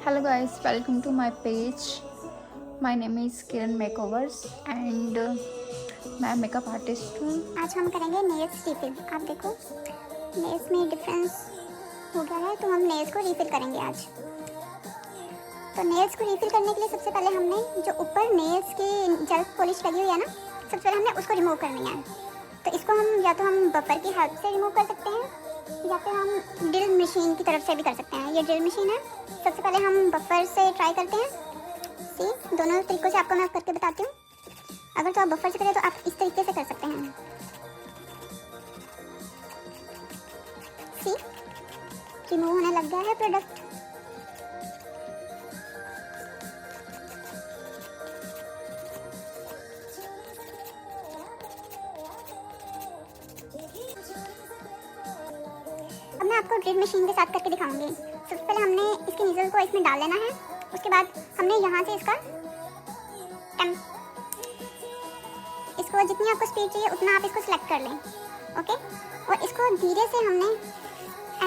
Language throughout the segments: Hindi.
Hello guys, welcome to my page. My name is Kiran Makeovers and मैं मेकअप आर्टिस्ट हूँ। आज हम करेंगे नेल्स रिफिल। आप देखो नेल्स में डिफरेंस हो गया है, तो हम नेल्स को रिफिल करेंगे आज। तो नेल्स को रिफिल करने के लिए सबसे पहले हमने जो ऊपर नेल्स की जेल पॉलिश लगी हुई है ना, सबसे पहले हमने उसको रिमूव करनी है। तो इसको हम या तो हम बफर की हेल्प से रिमूव कर सकते हैं या फिर हम ड्रिल मशीन की तरफ से भी कर सकते हैं। ये ड्रिल मशीन है। सबसे पहले हम बफर से ट्राई करते हैं। सी दोनों तरीक़ों से आपको मैं करके बताती हूँ। अगर तो आप बफर से करें तो आप इस तरीके से कर सकते हैं। सी रिमूव होने लग गया है प्रोडक्ट। अब मैं आपको ड्रिल मशीन के साथ करके दिखाऊंगी। सबसे पहले हमने इसके नीजल को इसमें डाल लेना है। उसके बाद हमने यहाँ से इसको जितनी आपको स्पीड चाहिए उतना आप इसको सिलेक्ट कर लें। ओके, और इसको धीरे से हमने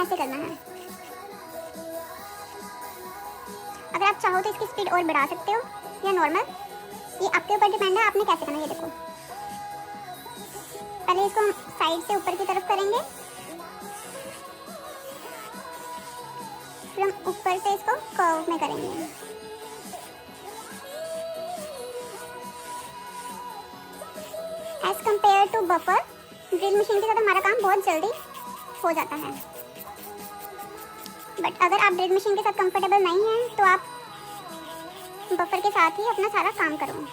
ऐसे करना है। अगर आप चाहो तो इसकी स्पीड और बढ़ा सकते हो या नॉर्मल, ये आपके ऊपर डिपेंड है आपने कैसे करना है। ये देखो, पहले इसको हम साइड से ऊपर की तरफ करेंगे, फिर हम ऊपर से इसको कर्व में करेंगे। As compare to buffer, drill machine के साथ हमारा काम बहुत जल्दी हो जाता है। बट अगर आप ड्रिल मशीन के साथ कंफर्टेबल नहीं हैं तो आप बफर के साथ ही अपना सारा काम करो।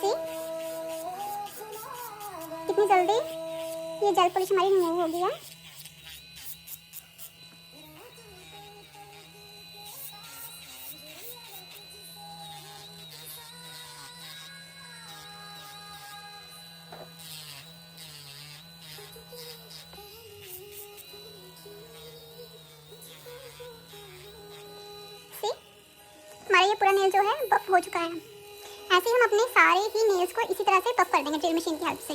सी कितनी जल्दी ये जेल पॉलिश हमारी रिमूव हो गई है। हमारा ये पूरा नेल जो है बफ हो चुका है। ऐसे ही हम अपने सारे ही नेल्स को इसी तरह से बफ कर देंगे ड्रिल मशीन की हेल्प से।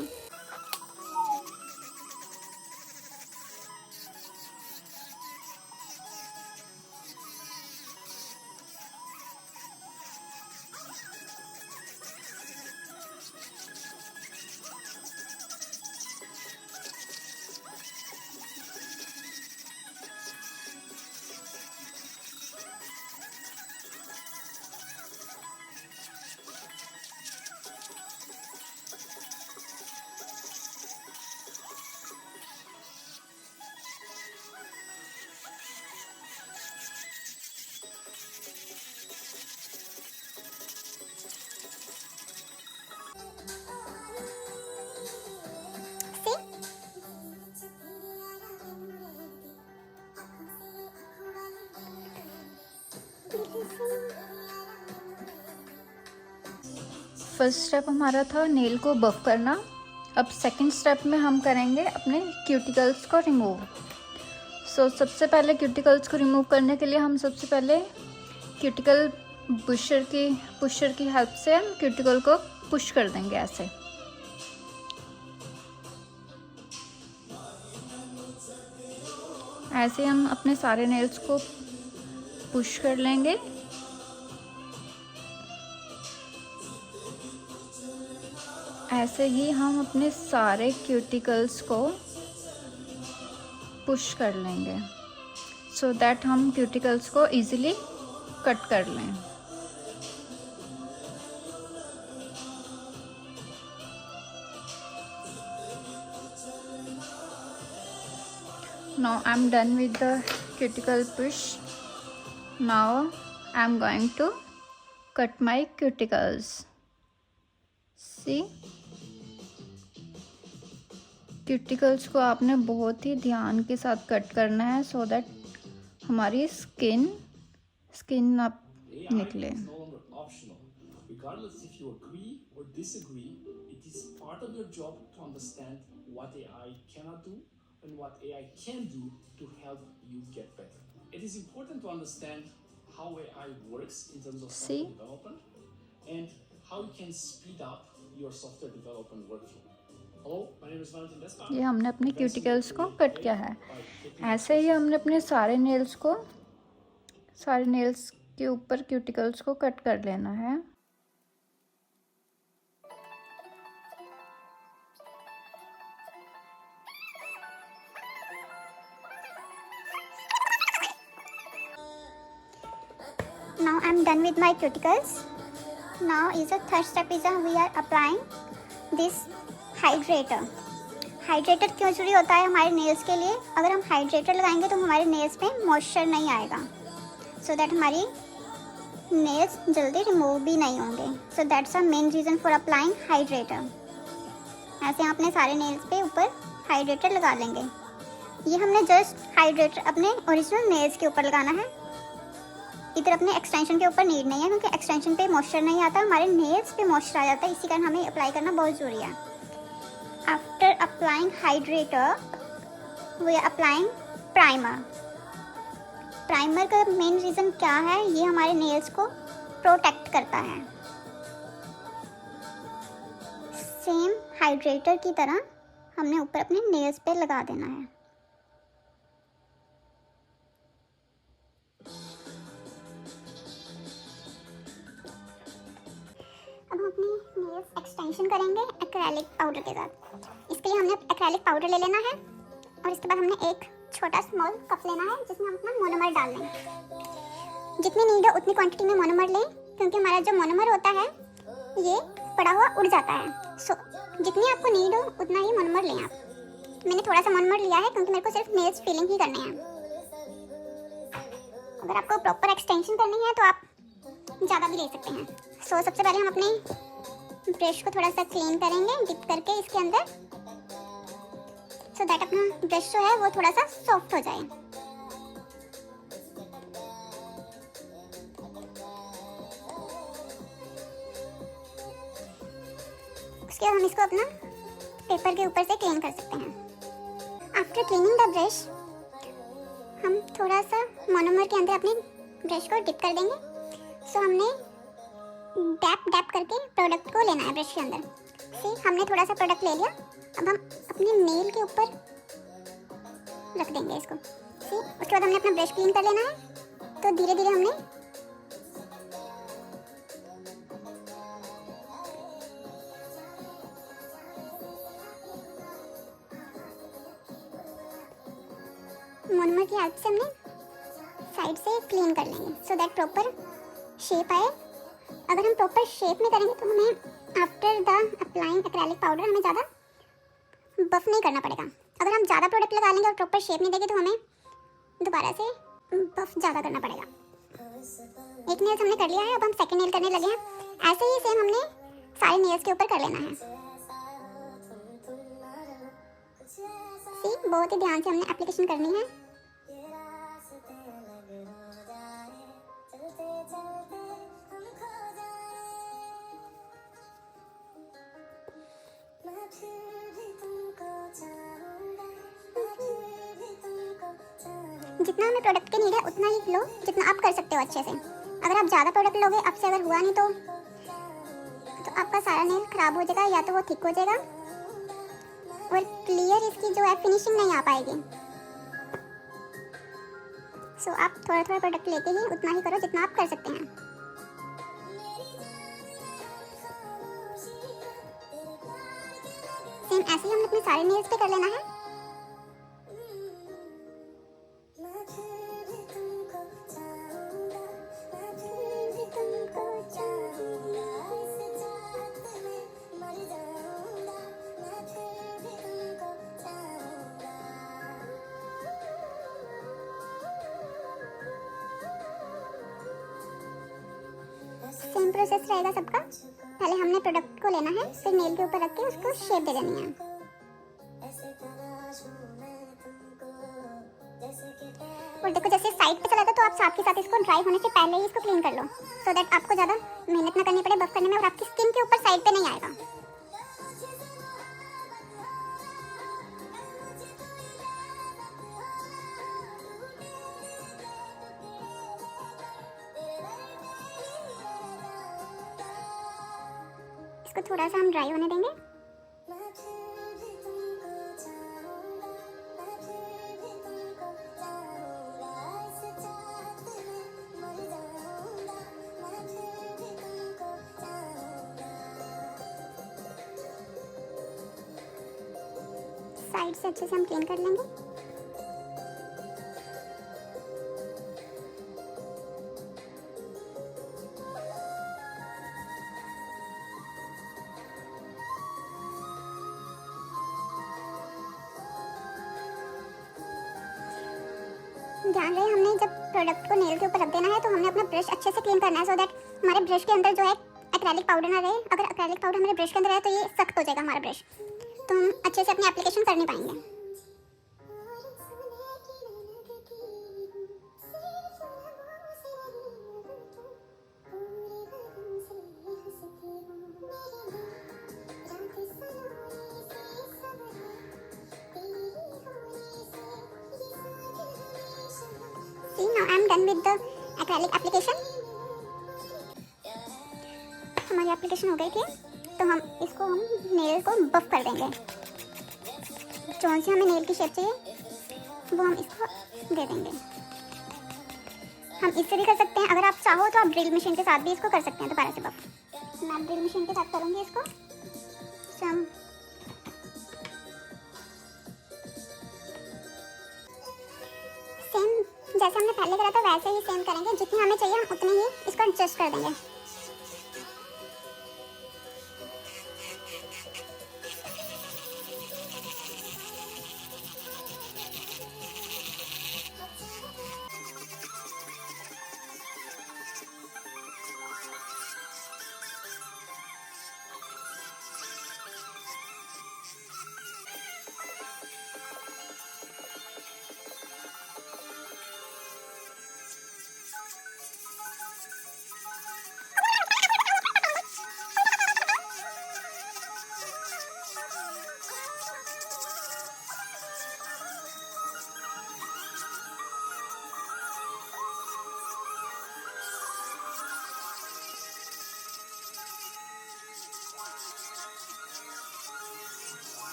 फर्स्ट स्टेप हमारा था नेल को बफ करना। अब सेकंड स्टेप में हम करेंगे अपने क्यूटिकल्स को रिमूव। सबसे पहले क्यूटिकल्स को रिमूव करने के लिए हम सबसे पहले क्यूटिकल पुशर की हेल्प से हम क्यूटिकल को पुश कर देंगे। ऐसे हम अपने सारे नेल्स को पुश कर लेंगे। ऐसे ही हम अपने सारे क्यूटिकल्स को पुश कर लेंगे सो दैट हम क्यूटिकल्स को इजीली कट कर लें। Now I'm done with the cuticle push. Now I'm going to cut my cuticles. See? Cuticles को आपने बहुत ही ध्यान के साथ कट करना है सो दैट हमारी स्किन ना निकले। Regardless if you agree or disagree, it is part of your job to understand what AI cannot do and what AI can do to help you get better. It is important to understand how AI works in terms of software development and how you can speed up your software development workflow. ये हमने अपने क्यूटिकल्स को कट किया है। ऐसे ही हमने अपने सारे नेल्स को सारे नेल्स के ऊपर क्यूटिकल्स को कट कर लेना है। Now I'm done with my cuticles. Now is the third step is we are applying this hydrator. Hydrator क्यों जरूरी होता है हमारे नेल्स के लिए? अगर हम हाइड्रेटर लगाएंगे तो हमारे नेल्स पे मॉइस्चर नहीं आएगा, सो दैट हमारी नेल्स जल्दी रिमूव भी नहीं होंगे। So that's a main reason for applying hydrator. ऐसे हम अपने सारे नेल्स पे ऊपर हाइड्रेटर लगा लेंगे। ये हमने जस्ट हाइड्रेटर अपने ओरिजिनल नेल्स के ऊपर लगाना है, इधर अपने एक्सटेंशन के ऊपर नीड नहीं है, क्योंकि एक्सटेंशन पे मॉइस्चर नहीं आता, हमारे नेल्स पे मॉइस्चर आ जाता है। इसी कारण हमें अप्लाई करना बहुत ज़रूरी है। After applying hydrator we are applying primer. Primer का मेन रीज़न क्या है? ये हमारे नेल्स को प्रोटेक्ट करता है। सेम हाइड्रेटर की तरह हमने ऊपर अपने नेल्स पे लगा देना है। अब हम अपनी नेल्स एक्सटेंशन करेंगे एक्रेलिक पाउडर के साथ। इसके लिए हमने एक्रेलिक पाउडर ले लेना है और इसके बाद हमने एक छोटा स्मॉल कप लेना है जिसमें हम अपना मोनोमर डाल लें। जितनी नीड है उतनी क्वांटिटी में मोनोमर लें, क्योंकि हमारा जो मोनोमर होता है ये पड़ा हुआ उड़ जाता है। सो जितनी आपको नीड हो उतना ही मोनोमर लें आप। मैंने थोड़ा सा मोनोमर लिया है क्योंकि मेरे को सिर्फ नेल्स फीलिंग ही करने हैं। अगर आपको प्रॉपर एक्सटेंशन करनी है तो आप ज़्यादा भी ले सकते हैं। सो सबसे पहले हम अपने ब्रश को थोड़ा सा क्लीन करेंगे डिप करके इसके अंदर, सो दैट अपना ब्रश जो है वो थोड़ा सा सॉफ्ट हो जाए। उसके बाद हम इसको अपना पेपर के ऊपर से क्लीन कर सकते हैं। आफ्टर क्लीनिंग द ब्रश हम थोड़ा सा मोनोमर के अंदर अपने ब्रश को डिप कर देंगे। सो हमने डैप करके प्रोडक्ट को लेना है ब्रश के अंदर। सी हमने थोड़ा सा प्रोडक्ट ले लिया, अब हम अपने नेल के ऊपर रख देंगे इसको। सी उसके बाद हमने अपना ब्रश क्लीन कर लेना है। तो धीरे धीरे हमने मोनोमर की हेल्प से हमने साइड से क्लीन कर लेंगे, सो दैट प्रॉपर शेप आए। अगर हम प्रॉपर शेप में करेंगे तो हमें after the applying acrylic powder हमें ज़्यादा बफ नहीं करना पड़ेगा। अगर हम ज़्यादा प्रोडक्ट लगा लेंगे और प्रॉपर शेप नहीं देंगे तो हमें दोबारा से बफ ज़्यादा करना पड़ेगा। एक नेल्स हमने कर लिया है, अब हम सेकंड नेल करने लगे हैं। ऐसे ही सेम हमने सारे नेल्स के ऊपर कर लेना है। सी बहुत ही ध्यान से हमने एप्लीकेशन करनी है। जितना हमें प्रोडक्ट की नीड है उतना ही लो, जितना आप कर सकते हो अच्छे से। अगर आप ज़्यादा प्रोडक्ट लोगे, आपसे अगर हुआ नहीं तो आपका सारा नेल खराब हो जाएगा, या तो वो थिक हो जाएगा और क्लियर इसकी जो है फिनिशिंग नहीं आ पाएगी। सो आप थोड़ा थोड़ा प्रोडक्ट लेके ही उतना ही करो जितना आप कर सकते हैं। सेम ऐसे ही हमने अपने सारे नेल्स पे कर लेना है। सेम प्रोसेस रहेगा सबका। पहले हमने प्रोडक्ट को लेना है, फिर नेल के ऊपर रख के उसको शेप दे देनी है। और देखो जैसे साइड पे चला था तो आप साथ के साथ इसको ड्राई होने से पहले ही इसको क्लीन कर लो, सो दैट आपको ज़्यादा मेहनत ना करनी पड़े बफ करने में और आपकी स्किन के ऊपर साइड पे नहीं आएगा। इसको थोड़ा सा हम ड्राई होने देंगे। साइड से अच्छे से हम क्लीन कर लेंगे। ध्यान रहे हमने जब प्रोडक्ट को नेल के ऊपर रख देना है तो हमने अपना ब्रश अच्छे से क्लीन करना है, सो दैट हमारे ब्रश के अंदर जो है एक्रेलिक पाउडर ना रहे। अगर एक्रेलिक पाउडर हमारे ब्रश के अंदर है तो ये सख्त हो जाएगा हमारा ब्रश, तो हम अच्छे से अपनी एप्लीकेशन कर नहीं पाएंगे। See, now I'm done with the acrylic application. हमारी एप्लीकेशन हो गई थी, तो हम इसको नेल को बफ कर देंगे। जौन सी हमें नेल की शेप चाहिए वो हम इसको दे देंगे। हम इससे भी कर सकते हैं, अगर आप चाहो तो आप ड्रिल मशीन के साथ भी इसको कर सकते हैं दोबारा से बफ। मैं ड्रिल मशीन के साथ करूँगी इसको। हम सेम जैसे हमने पहले करा था वैसे ही सेम करेंगे, जितनी हमें चाहिए हम उतने ही इसको एडजस्ट कर देंगे।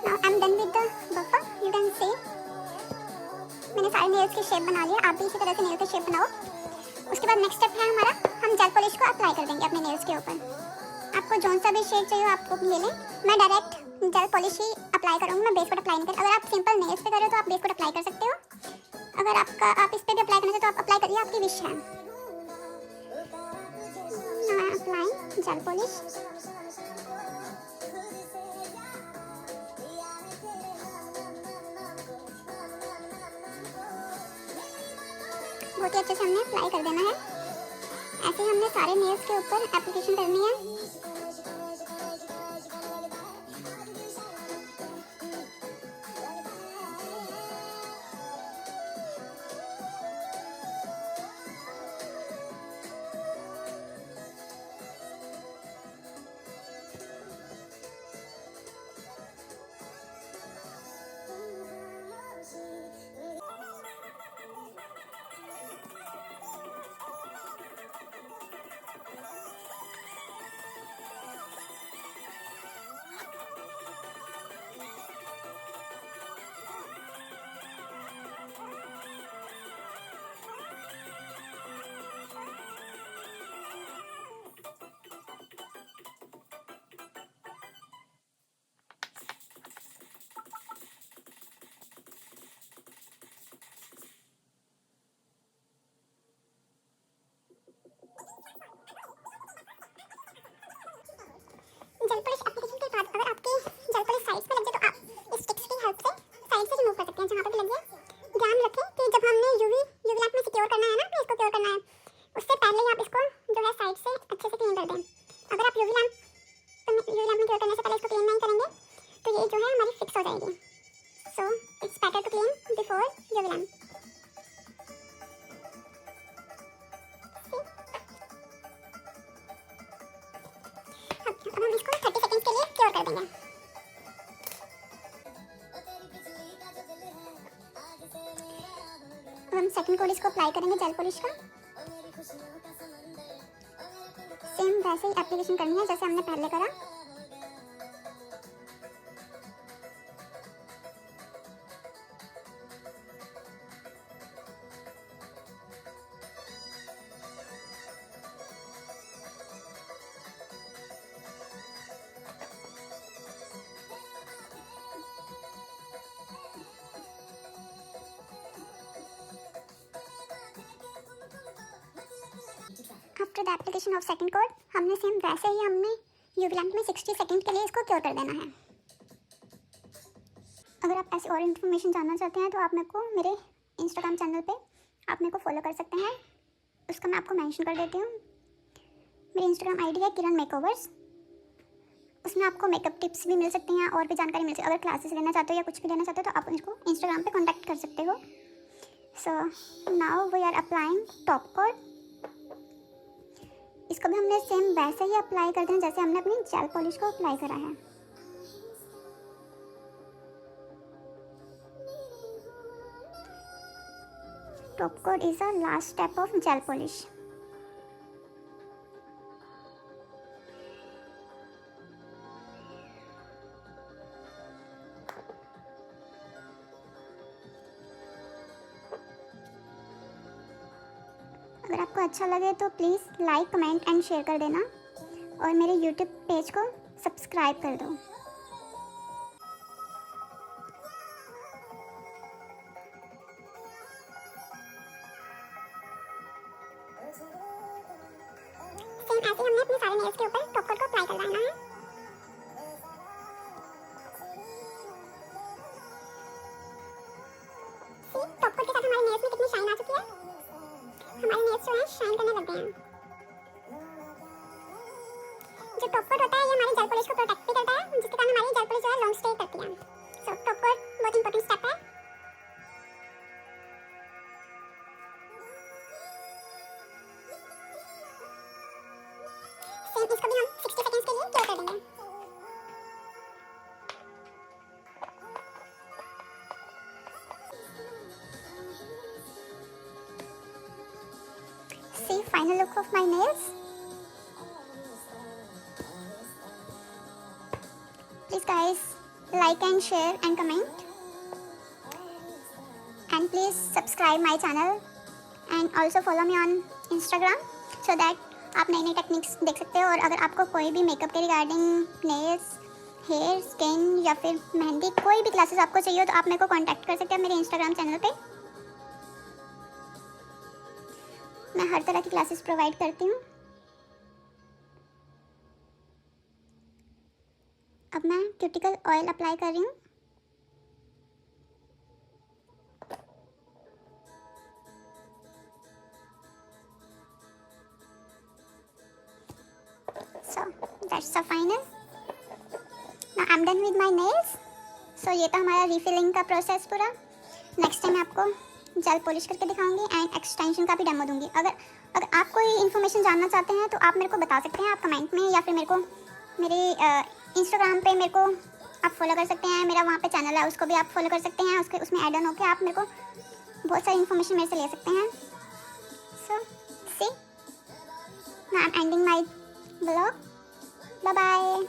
Now I'm done with the buffer. You can see मैंने सारे नेल्स की शेप बना लिया, आप भी इसी तरह से नेल की शेप बनाओ। उसके बाद नेक्स्ट स्टेप है हमारा, हम जेल पॉलिश को अप्लाई कर देंगे अपने नेल्स के ऊपर। आपको जौन सा भी शेड चाहिए आप वो ले लें। मैं डायरेक्ट जेल पॉलिश ही अप्लाई करूँगी, मैं बेस कोट अप्लाई नहीं कर। अगर आप सिंपल नेल्स पे कर रहे हो तो आप बेस कोट अप्लाई कर सकते हो। अगर आप इस पे भी अप्लाई करना चाहते हो तो आप अप्लाई करिए, आपकी विश है। Now I'm applying gel polish. बहुत ही अच्छे से हमने अप्लाई कर देना है। ऐसे ही हमने सारे नेल्स के ऊपर एप्लीकेशन करनी है। जेल पॉलिश एप्लीकेशन के बाद अगर आपके जेल पॉलिश साइड्स पे लग जाए तो आप इस स्टिक्स की हेल्प से साइड से रिमूव कर सकते हैं जहाँ पे भी लग जाए। ध्यान रखें कि जब हमने यूवी लैंप में सिक्योर करना है ना, इसको क्योर करना है, उससे पहले ही आप इसको जो है साइड से अच्छे से क्लीन कर दें। अगर आप It's better to clean before UV lamp. अब हम इसको 30 सेकंड्स के लिए क्योर कर देंगे। अब हम सेकंड कोट इसको अप्लाई करेंगे जेल पॉलिश का। सेम वैसे ही एप्लीकेशन करनी है जैसे हमने पहले करा। After the application of second coat हमने सेम वैसे ही हमने यूवी लैम्प में 60 सेकंड के लिए इसको क्योर कर देना है। अगर आप ऐसी और इन्फॉर्मेशन जानना चाहते हैं तो आप मेरे को मेरे इंस्टाग्राम चैनल पे आप मेरे को फॉलो कर सकते हैं। उसका मैं आपको मेंशन कर देती हूँ। मेरी इंस्टाग्राम आईडी है किरण मेकओवर्स। उसमें आपको मेकअप टिप्स भी मिल सकती हैं और भी जानकारी मिल सकती है। अगर क्लासेस लेना चाहते हो या कुछ भी लेना चाहते हो तो आप मेरे को इंस्टाग्राम पे कांटेक्ट कर सकते हो। So now we are applying top coat. इसको भी हमने सेम वैसे ही अप्लाई कर देना जैसे हमने अपनी जेल पॉलिश को अप्लाई करा है। Top coat is the last step of gel polish. अगर आपको अच्छा लगे तो please like comment and share कर देना और मेरे यूट्यूब पेज को सब्सक्राइब कर दो। सेम ऐसे हमने अपने सारे नेल्स के ऊपर टॉप कोट को अप्लाई करवाना है। टॉप कोट के साथ हमारे नेल्स में कितनी शाइन आ चुकी है। हमारे नेल्स जो है शाइन करने लग गए हैं। जो टॉप कोट होता है ये हमारी जेल पॉलिश को प्रोटेक्ट भी करता है जिसके कारण हमारी जेल पॉलिश जो है लॉन्ग स्टे करती है। सो टॉप कोट बहुत इंपॉर्टेंट स्टेप है। सेम इसको भी हम 60 सेकंड्स के लिए क्योर कर देंगे। See final look of my nails. Please guys like and share and comment and please subscribe my channel and also follow me on Instagram so that आप नई नई टेक्निक्स देख सकते हो। और अगर आपको कोई भी मेकअप के रिगार्डिंग नेल्स, हेयर, स्किन या फिर मेहंदी कोई भी क्लासेस आपको चाहिए हो तो आप मेरे को कांटेक्ट कर सकते हैं मेरे इंस्टाग्राम चैनल पे। मैं हर तरह की क्लासेस प्रोवाइड करती हूँ। अब मैं क्यूटिकल ऑयल अप्लाई कर रही हूँ। So that's the final. Now I'm done with my nails. So ये था हमारा रिफिलिंग का प्रोसेस पूरा। नेक्स्ट टाइम मैं आपको जेल पॉलिश करके दिखाऊंगी एंड एक्सटेंशन का भी डेमो दूंगी। अगर आप कोई इन्फॉर्मेशन जानना चाहते हैं तो आप मेरे को बता सकते हैं, आप कमेंट में या फिर मेरे को मेरे इंस्टाग्राम पे मेरे को आप फॉलो कर सकते हैं। मेरा वहाँ पे चैनल है उसको भी आप फॉलो कर सकते हैं। उसमें ऐड ऑन होकर आप मेरे को बहुत सारी इन्फॉर्मेशन मेरे से ले सकते हैं। So see now I am ending my blog. Bye bye.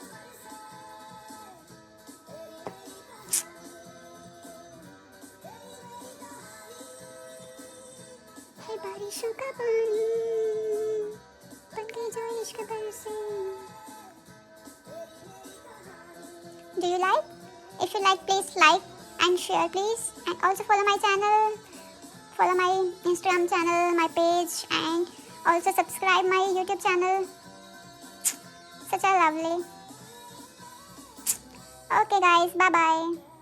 बारिशों का पानी बनके जो इश्क बरसे। Do you like? If you like, please like and share, please, and also follow my channel, follow my Instagram channel, my page, and also subscribe my YouTube channel. Such a lovely. Okay, guys, bye bye.